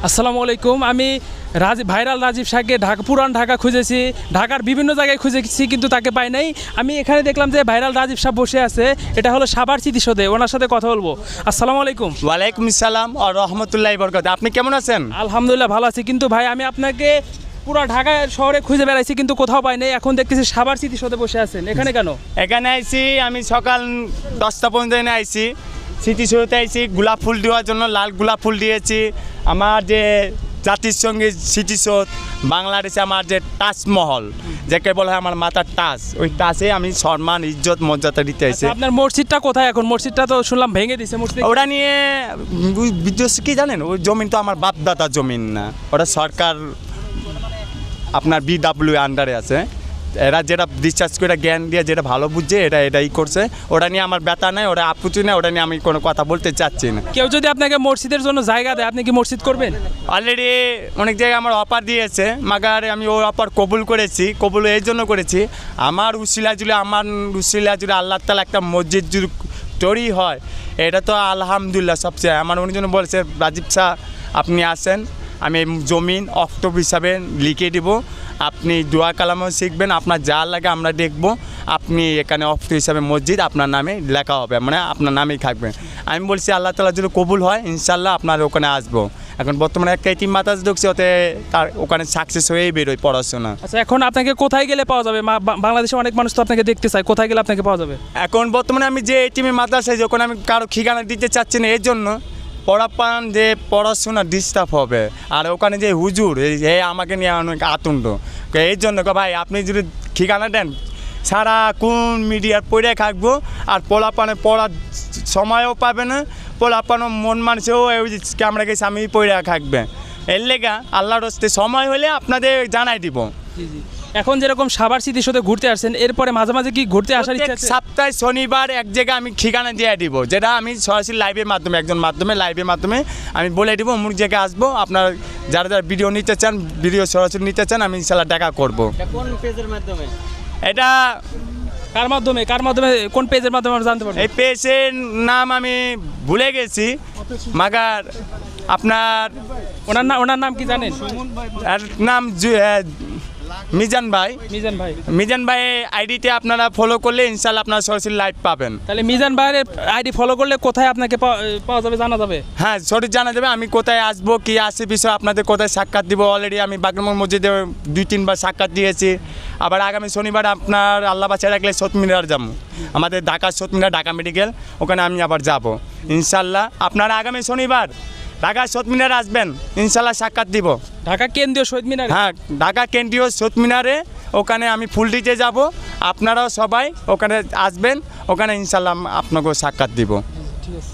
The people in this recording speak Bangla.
আসসালামু আলাইকুম। আমি ভাইরাল রাজীব শাহকে পুরান ঢাকা খুঁজেছি, ঢাকার বিভিন্ন জায়গায় খুঁজেছি কিন্তু তাকে পাই নাই। আমি এখানে দেখলাম যে ভাইরাল রাজীব শাহ বসে আছে, এটা হলো সাভার স্মৃতিসৌধে। ওনার সাথে কথা বলবো। আসসালামু আলাইকুম। ওয়ালাইকুম আসসালাম ও রহমতুল্লাহি বরকাত। আপনি কেমন আছেন? আলহামদুলিল্লাহ ভালো আছি, কিন্তু ভাই আমি আপনাকে পুরো ঢাকা শহরে খুঁজে বেড়াইছি কিন্তু কোথাও পাই নাই। এখন দেখতেছি সাভার স্মৃতিসৌধে বসে আছেন, এখানে কেন? এখানে আইছি আমি সকাল 10টা পর্যন্ত এনে আইছি, স্মৃতিসৌধে আইছি গোলাপ ফুল দেওয়ার জন্য। লাল গোলাপ ফুল দিয়েছি। আমার যে জাতির সঙ্গে স্মৃতিসৌধ, বাংলাদেশে আমার যে তাজমহল যাকে বলা হয় আমার মাথার তাজ, ওই তাজে আমি সম্মান ইজ্জত মর্যাদা দিতে আইছি। আপনার মসজিদটা কোথায় এখন? মসজিদটা তো শুনলাম ভেঙে দিছে। মসজিদ ওটা নিয়ে বিদ্যুৎ কি জানেন, ওই জমিন তো আমার বাপদাদার জমিন না, ওটা সরকার আপনার বিডব্লিউ আন্ডারে আছে। এরা যেটা রিসার্চ করে জ্ঞান দিয়ে যেটা ভালো বুঝছে এটাই করছে। ওটা নিয়ে আমার ব্যথা নাই, ওটা আপত্তি নেই, ওটা নিয়ে আমি কোনো কথা বলতে চাচ্ছি না। কেউ যদি আপনাকে মসজিদের জন্য জায়গা দেয়, আপনি কি মসজিদ করবেন? অলরেডি অনেক জায়গায় আমার অফার দিয়েছে, মাগার আমি ওই অফার কবুল করেছি। কবুল এই জন্য করেছি, আমার উসিলা জুড়ে আল্লাহ তাআলা একটা মসজিদ যদি তৈরি হয়, এটা তো আলহামদুলিল্লাহ সবচেয়ে। আমার উনি জন্য বলেছে রাজীব শাহ আপনি আসেন, আমি জমিন অক্টোবর হিসাবে লিখে দিব, আপনি দোয়া কালামও শিখবেন, আপনার যা লাগে আমরা দেখব, আপনি এখানে অক্টো হিসাবে মসজিদ আপনার নামে লেখা হবে, মানে আপনার নামেই থাকবে। আমি বলছি আল্লাহ তাআলা যদি কবুল হয় ইনশাল্লাহ আপনার ওখানে আসবো। এখন বর্তমানে একটা এতিম মাদ্রাস ঢুকছে, ওতে তার ওখানে সাকসেস হয়েই বেরোয় পড়াশোনা। আচ্ছা, এখন আপনাকে কোথায় গেলে পাওয়া যাবে? বাংলাদেশে অনেক মানুষ তো আপনাকে দেখতে চায়, কোথায় গেলে আপনাকে পাওয়া যাবে? এখন বর্তমানে আমি যে এতিমের মাদ্রাসায় যখন আমি কারো ঠিকানা দিতে চাচ্ছি না, এর জন্য পড়াপান যে পড়াশোনা ডিস্টার্ব হবে, আর ওখানে যে হুজুর এই আমাকে নিয়ে অনেক আতঙ্ক। এই জন্য ভাই আপনি যদি ঠিকানা দেন সারা কোন মিডিয়ার পড়ে থাকবো, আর পড়াপানে পড়ার সময়ও পাবে না, পড়াপানো মন মানুষেও ওই ক্যামেরা গেছে আমি পড়ে থাকবে। এর লেগা আল্লাহর হস্তে সময় হলে আপনাদের জানাই দিব। এখন যেরকম সাভার স্মৃতিসৌধে ঘুরতে আসছেন, এরপরে মাঝে মাঝে কি ঘুরতে আসার ইচ্ছা আছে? সপ্তাহে শনিবার এক জায়গায় আমি ঠিকানা দিয়ে দিব, যেটা আমি সরাসরি লাইভের মাধ্যমে লাইভের মাধ্যমে আমি বলে দিব অমুক জায়গায় আসবো। আপনার যারা যারা ভিডিও নিতে চান, ভিডিও সরাসরি নিতে চান, আমি ইনশাল্লাহ দেখা করবো। কোন পেজের মাধ্যমে? এটা কার মাধ্যমে কোন পেজের মাধ্যমে আমরা জানতে পারবো? এই পেজের নাম আমি ভুলে গেছি, মাগার আপনার ওনার নাম কি জানেন? নাম মিজান ভাই। মিজান ভাই আইডিতে আপনারা ফলো করলে ইনশাল্লাহ আপনারা সরাসরি লাইভ পাবেন। তাহলে মিজান ভাইয়ের আইডি ফলো করলে কোথায় আপনাকে পাওয়া যাবে, জানা যাবে? হ্যাঁ, সঠিক জানা যাবে আমি কোথায় আসবো, কি আসে বিষয়, আপনাদের কোথায় সাক্ষাৎ দিব। অলরেডি আমি বাগরমোহন মসজিদে 2-3 বার সাক্ষাৎ দিয়েছি। আবার আগামী শনিবার আপনার আল্লাহ বাঁচায় রাখলে শোধমিনার যাবো, আমাদের ঢাকার শোধমিনার, ঢাকা মেডিকেল, ওখানে আমি আবার যাব ইনশাল্লাহ। আপনারা আগামী শনিবার ঢাকা শহীদ মিনারে আসবেন, ইনশাল্লাহ সাক্ষাৎ দিব। ঢাকা কেন্দ্রীয় শহীদ মিনার? হ্যাঁ, ঢাকা কেন্দ্রীয় শহীদ মিনারে, ওখানে আমি ফুল দিতে যাব। আপনারাও সবাই ওখানে আসবেন, ওখানে ইনশাল্লাহ আপনাকেও সাক্ষাৎ দিব। ঠিক আছে।